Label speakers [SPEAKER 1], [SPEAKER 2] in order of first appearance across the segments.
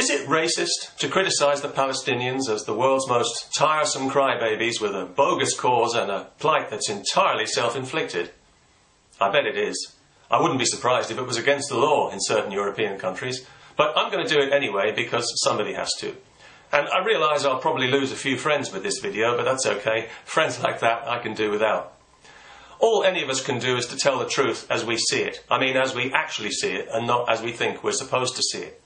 [SPEAKER 1] Is it racist to criticise the Palestinians as the world's most tiresome crybabies with a bogus cause and a plight that's entirely self-inflicted? I bet it is. I wouldn't be surprised if it was against the law in certain European countries, but I'm going to do it anyway because somebody has to. And I realise I'll probably lose a few friends with this video, but that's okay. Friends like that I can do without. All any of us can do is to tell the truth as we see it. I mean, as we actually see it, and not as we think we're supposed to see it.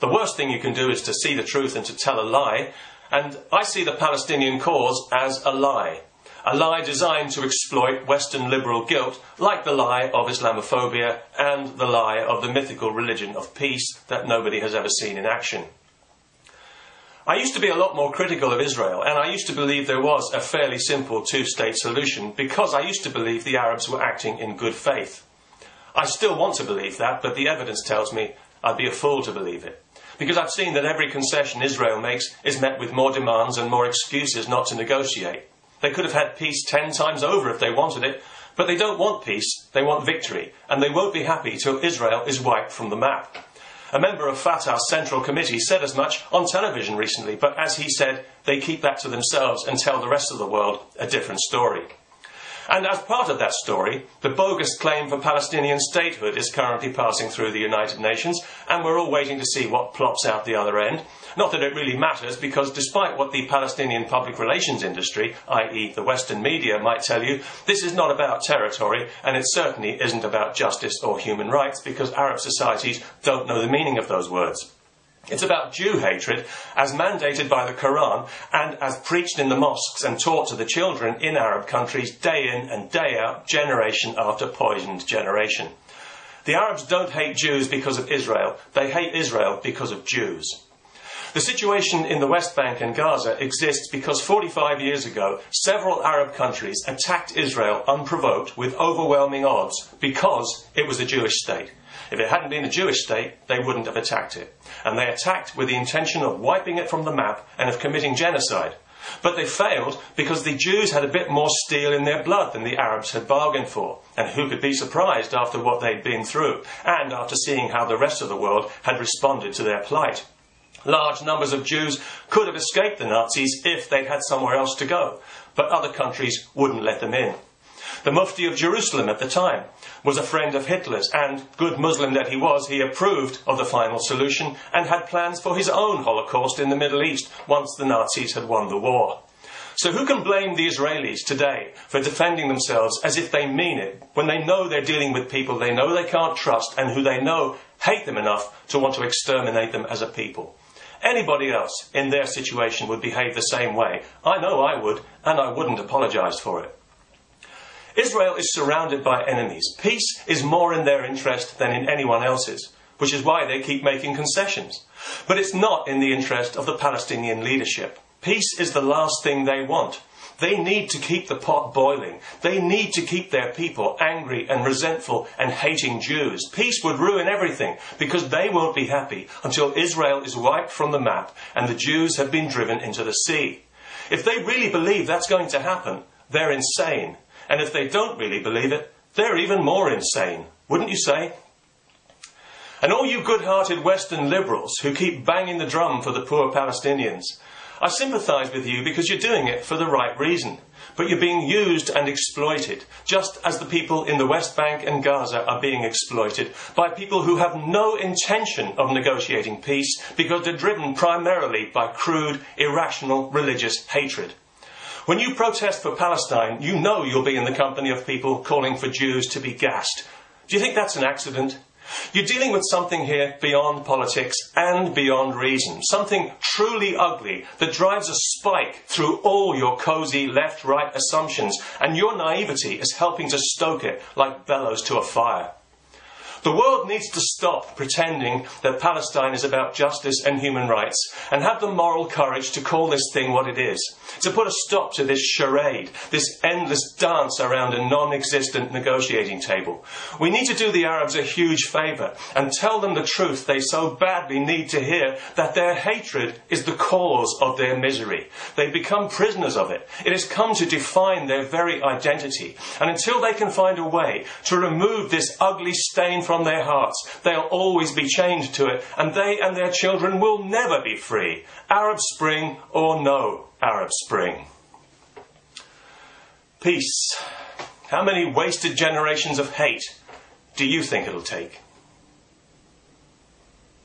[SPEAKER 1] The worst thing you can do is to see the truth and to tell a lie, and I see the Palestinian cause as a lie. A lie designed to exploit Western liberal guilt, like the lie of Islamophobia and the lie of the mythical religion of peace that nobody has ever seen in action. I used to be a lot more critical of Israel, and I used to believe there was a fairly simple two-state solution because I used to believe the Arabs were acting in good faith. I still want to believe that, but the evidence tells me I'd be a fool to believe it. Because I've seen that every concession Israel makes is met with more demands and more excuses not to negotiate. They could have had peace 10 times over if they wanted it, but they don't want peace, they want victory, and they won't be happy till Israel is wiped from the map. A member of Fatah's Central Committee said as much on television recently, but as he said, they keep that to themselves and tell the rest of the world a different story. And as part of that story, the bogus claim for Palestinian statehood is currently passing through the United Nations, and we're all waiting to see what plops out the other end. Not that it really matters, because despite what the Palestinian public relations industry, i.e. the Western media, might tell you, this is not about territory, and it certainly isn't about justice or human rights, because Arab societies don't know the meaning of those words. It's about Jew hatred, as mandated by the Quran and as preached in the mosques and taught to the children in Arab countries day in and day out, generation after poisoned generation. The Arabs don't hate Jews because of Israel, they hate Israel because of Jews. The situation in the West Bank and Gaza exists because 45 years ago, several Arab countries attacked Israel unprovoked with overwhelming odds because it was a Jewish state. If it hadn't been a Jewish state, they wouldn't have attacked it. And they attacked with the intention of wiping it from the map and of committing genocide. But they failed because the Jews had a bit more steel in their blood than the Arabs had bargained for. And who could be surprised after what they'd been through, and after seeing how the rest of the world had responded to their plight? Large numbers of Jews could have escaped the Nazis if they'd had somewhere else to go, but other countries wouldn't let them in. The Mufti of Jerusalem at the time was a friend of Hitler's, and, good Muslim that he was, he approved of the final solution and had plans for his own Holocaust in the Middle East once the Nazis had won the war. So who can blame the Israelis today for defending themselves as if they mean it, when they know they're dealing with people they know they can't trust and who they know hate them enough to want to exterminate them as a people? Anybody else in their situation would behave the same way. I know I would, and I wouldn't apologise for it. Israel is surrounded by enemies. Peace is more in their interest than in anyone else's, which is why they keep making concessions. But it's not in the interest of the Palestinian leadership. Peace is the last thing they want. They need to keep the pot boiling. They need to keep their people angry and resentful and hating Jews. Peace would ruin everything because they won't be happy until Israel is wiped from the map and the Jews have been driven into the sea. If they really believe that's going to happen, they're insane. And if they don't really believe it, they're even more insane, wouldn't you say? And all you good-hearted Western liberals who keep banging the drum for the poor Palestinians, I sympathise with you because you're doing it for the right reason. But you're being used and exploited, just as the people in the West Bank and Gaza are being exploited by people who have no intention of negotiating peace because they're driven primarily by crude, irrational religious hatred. When you protest for Palestine, you know you'll be in the company of people calling for Jews to be gassed. Do you think that's an accident? You're dealing with something here beyond politics and beyond reason. Something truly ugly that drives a spike through all your cosy left-right assumptions, and your naivety is helping to stoke it like bellows to a fire. The world needs to stop pretending that Palestine is about justice and human rights and have the moral courage to call this thing what it is, to put a stop to this charade, this endless dance around a non-existent negotiating table. We need to do the Arabs a huge favour and tell them the truth they so badly need to hear, that their hatred is the cause of their misery. They become prisoners of it. It has come to define their very identity. And until they can find a way to remove this ugly stain from from their hearts. They'll always be chained to it, and they and their children will never be free, Arab Spring or no Arab Spring. Peace. How many wasted generations of hate do you think it'll take?